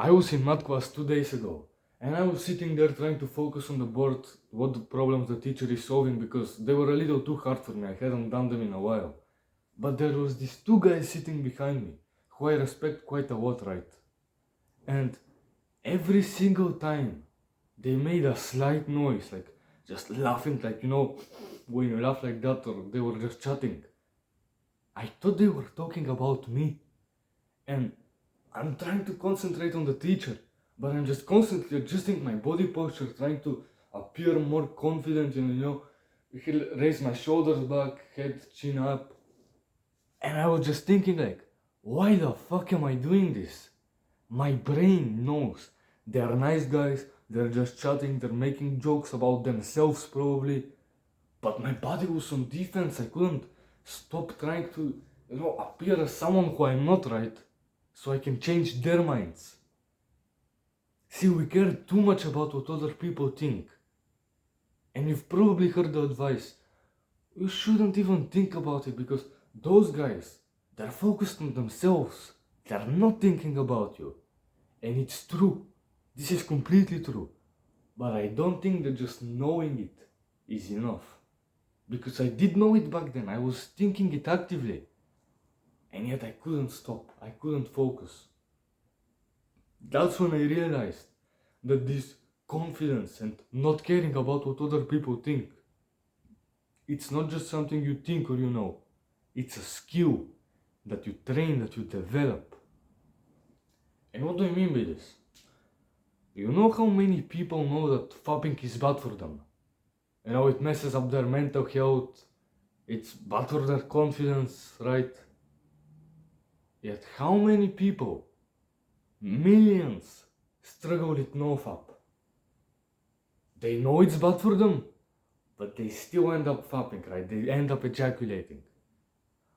I was in math class 2 days ago, and I was sitting there trying to focus on the board what the problems the teacher is solving because they were a little too hard for me. I hadn't done them in a while. But there was these two guys sitting behind me, who I respect quite a lot, right? And every single time they made a slight noise, like just laughing, like when you laugh like that, or they were just chatting. I thought they were talking about me, and I'm trying to concentrate on the teacher, but I'm just constantly adjusting my body posture, trying to appear more confident, raise my shoulders back, head, chin up. And I was just thinking, like, why the fuck am I doing this? My brain knows they're nice guys, they're just chatting, they're making jokes about themselves probably. But my body was on defense. I couldn't stop trying to, appear as someone who I'm not, right? So I can change their minds. See, we care too much about what other people think. And you've probably heard the advice, you shouldn't even think about it because those guys, they're focused on themselves. They're not thinking about you. And it's true. This is completely true. But I don't think that just knowing it is enough. Because I did know it back then. I was thinking it actively. And yet I couldn't stop. I couldn't focus. That's when I realized that this confidence and not caring about what other people think, it's not just something you think or you know. It's a skill that you train, that you develop. And what do I mean by this? You know how many people know that fapping is bad for them? It messes up their mental health, it's bad for their confidence, right? Yet how many people, millions, struggle with nofap? They know it's bad for them, but they still end up fapping, right? They end up ejaculating.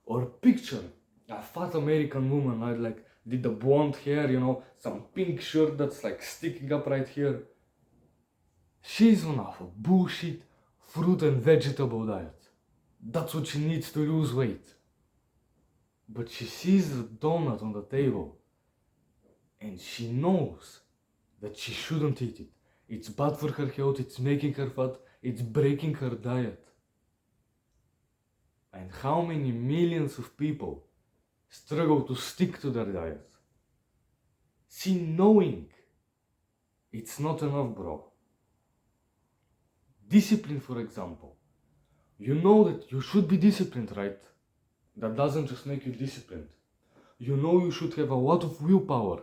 Or picture a fat American woman, right? Like, with the blonde hair, some pink shirt that's like sticking up right here. She's on a bullshit fruit and vegetable diet. That's what she needs to lose weight. But she sees a donut on the table and she knows that she shouldn't eat it. It's bad for her health, it's making her fat, it's breaking her diet. And how many millions of people struggle to stick to their diet? See, knowing it's not enough, bro. Discipline, for example. You know that you should be disciplined, right? That doesn't just make you disciplined. You know you should have a lot of willpower.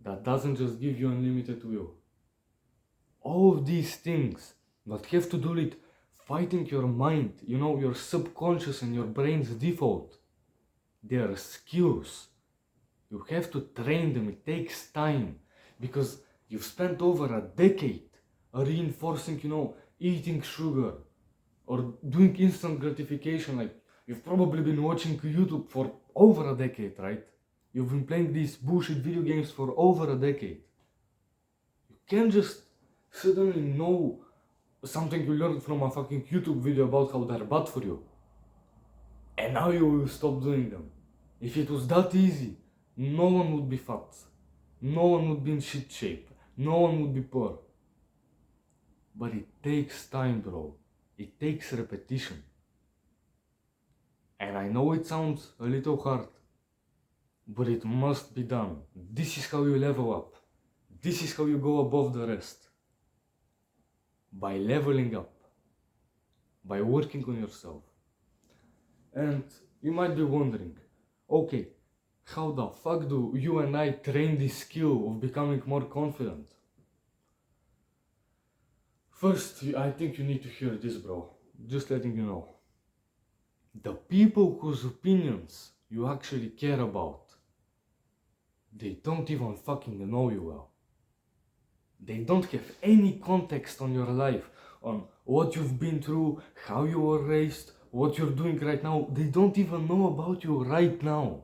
That doesn't just give you unlimited will. All of these things that have to do with fighting your mind, your subconscious and your brain's default, they are skills. You have to train them. It takes time because you've spent over a decade reinforcing, eating sugar or doing instant gratification. Like, you've probably been watching YouTube for over a decade, right? You've been playing these bullshit video games for over a decade. You can't just suddenly know something you learned from a fucking YouTube video about how they're bad for you, and now you will stop doing them. If it was that easy, no one would be fat. No one would be in shit shape. No one would be poor. But it takes time, bro. It takes repetition. And I know it sounds a little hard, but it must be done. This is how you level up. This is how you go above the rest. By leveling up. By working on yourself. And you might be wondering, okay, how the fuck do you and I train this skill of becoming more confident? First, I think you need to hear this, bro. Just letting you know. The people whose opinions you actually care about, they don't even fucking know you well. They don't have any context on your life, on what you've been through, how you were raised, what you're doing right now. They don't even know about you right now.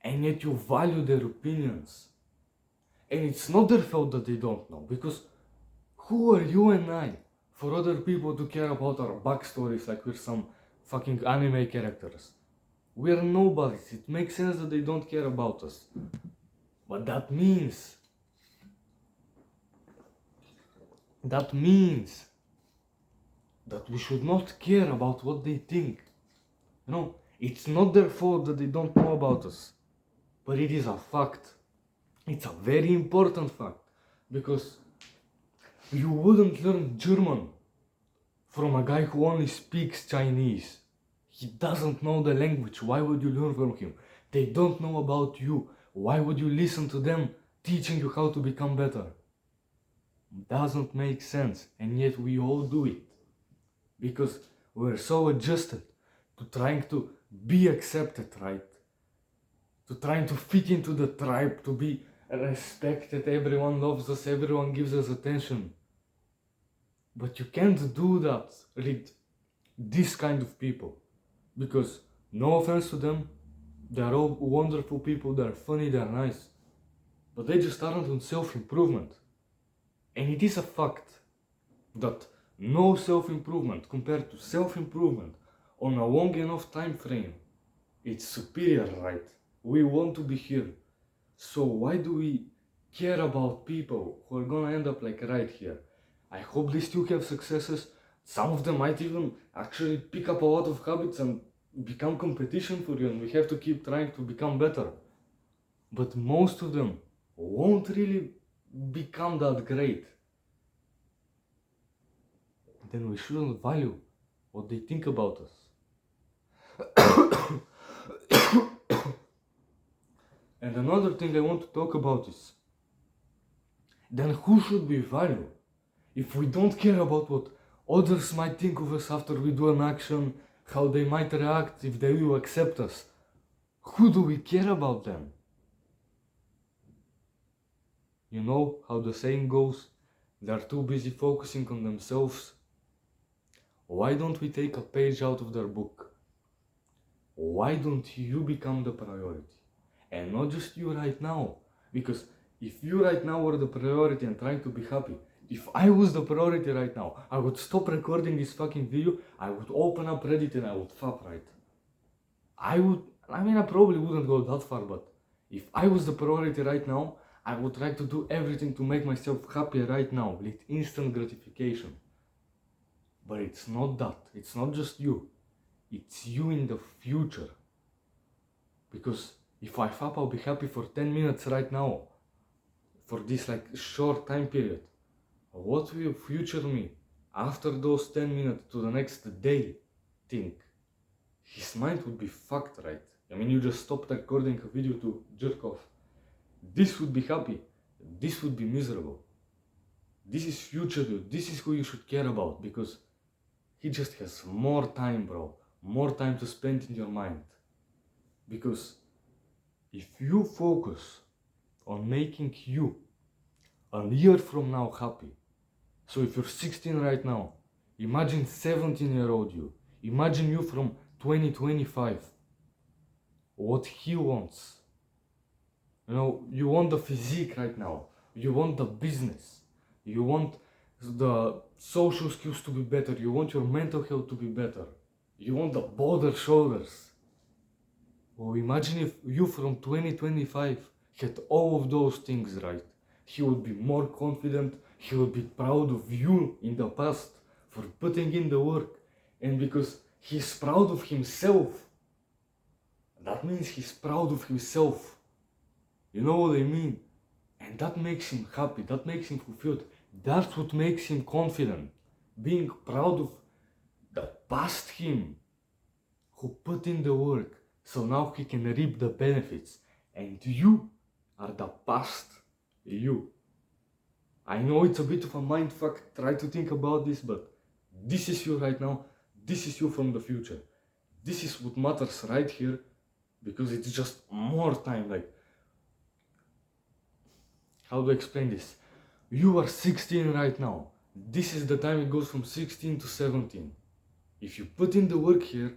And yet you value their opinions. And it's not their fault that they don't know, because who are you and I for other people to care about our backstories like we're some fucking anime characters? We're nobodies. It makes sense that they don't care about us. But that means that we should not care about what they think. It's not their fault that they don't know about us, but it is a fact. It's a very important fact, because you wouldn't learn German from a guy who only speaks Chinese. He doesn't know the language. Why would you learn from him? They don't know about you. Why would you listen to them teaching you how to become better? Doesn't make sense, and yet we all do it because we're so adjusted to trying to be accepted, right? To trying to fit into the tribe, to be respected. Everyone loves us, everyone gives us attention. But you can't do that with this kind of people, because no offense to them, they're all wonderful people, they're funny, they're nice, but they just aren't on self-improvement. And it is a fact that no self-improvement compared to self-improvement on a long enough time frame, it's superior, right? We want to be here. So why do we care about people who are gonna end up like right here? I hope they still have successes. Some of them might even actually pick up a lot of habits and become competition for you, and we have to keep trying to become better. But most of them won't really become that great. Then we shouldn't value what they think about us. And another thing I want to talk about is, then who should we value? If we don't care about what others might think of us after we do an action, how they might react, if they will accept us, who do we care about then? You know how the saying goes, they're too busy focusing on themselves. Why don't we take a page out of their book? Why don't you become the priority? And not just you right now. Because if you right now were the priority and trying to be happy, if I was the priority right now, I would stop recording this fucking video, I would open up Reddit and I would fap, right? I probably wouldn't go that far, but if I was the priority right now, I would try to do everything to make myself happy right now, with instant gratification. But it's not that. It's not just you. It's you in the future. Because if I fap, I'll be happy for 10 minutes right now, for this short time period. What will future me, after those 10 minutes to the next day, think? His mind would be fucked, right? You just stopped recording a video to jerk off. This would be happy. This would be miserable. This is future you. This is who you should care about, because he just has more time, bro. More time to spend in your mind. Because if you focus on making you a year from now happy, so if you're 16 right now, imagine 17-year-old you. Imagine you from 2025. What he wants. You want the physique right now. You want the business. You want the social skills to be better. You want your mental health to be better. You want the bolder shoulders. Well, imagine if you from 2025 had all of those things right. He would be more confident. He would be proud of you in the past for putting in the work. And because he's proud of himself, that means he's proud of himself. You know what I mean? And that makes him happy. That makes him fulfilled. That's what makes him confident. Being proud of the past him who put in the work, so now he can reap the benefits. And you are the past you. I know it's a bit of a mindfuck, try to think about this, but this is you right now. This is you from the future. This is what matters right here, because it's just more time. How do I explain this? You are 16 right now. This is the time it goes from 16 to 17. If you put in the work here,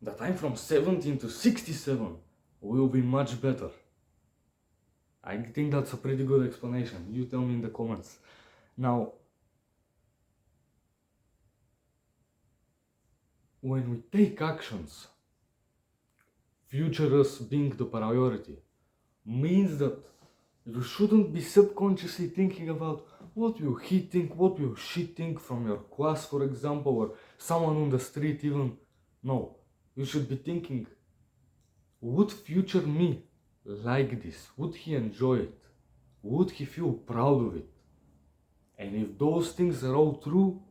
the time from 17 to 67 will be much better. I think that's a pretty good explanation. You tell me in the comments. Now, when we take actions, future us being the priority, means that You shouldn't be subconsciously thinking about what will he think, what will she think from your class, for example, or someone on the street even. No, you should be thinking, would future me like this? Would he enjoy it? Would he feel proud of it? And if those things are all true,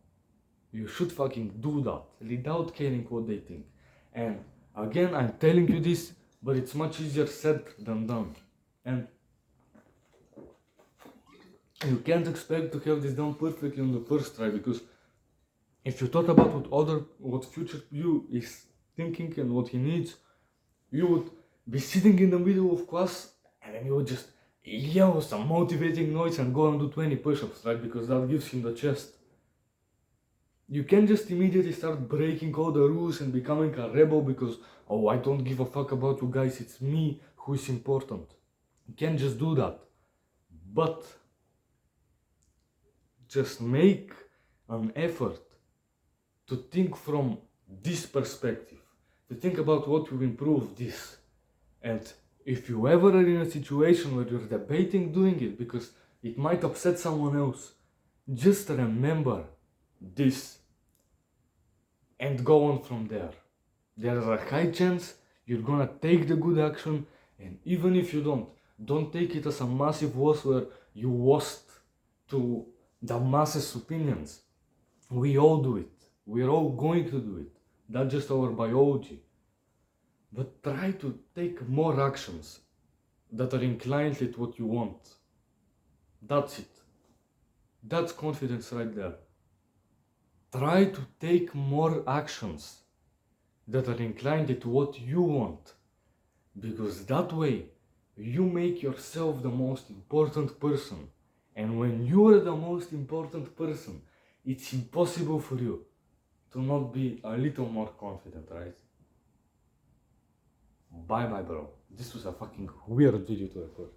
you should fucking do that without caring what they think. And again, I'm telling you this, but it's much easier said than done. And you can't expect to have this done perfectly on the first try, because if you thought about what future you is thinking and what he needs, you would be sitting in the middle of class and then you would just yell some motivating noise and go and do 20 push-ups, right? Because that gives him the chest. You can't just immediately start breaking all the rules and becoming a rebel because, oh, I don't give a fuck about you guys, it's me who is important. You can't just do that. But just make an effort to think from this perspective, to think about what will improve this. And if you ever are in a situation where you're debating doing it because it might upset someone else, just remember this and go on from there. There's a high chance you're gonna take the good action, and even if you don't take it as a massive loss where you lost to the masses' opinions. We all do it. We're all going to do it. That's just our biology. But try to take more actions that are inclined with what you want. That's it. That's confidence right there. Try to take more actions that are inclined with what you want. Because that way, you make yourself the most important person. And when you are the most important person, it's impossible for you to not be a little more confident, right? Bye bye, bro. This was a fucking weird video to record.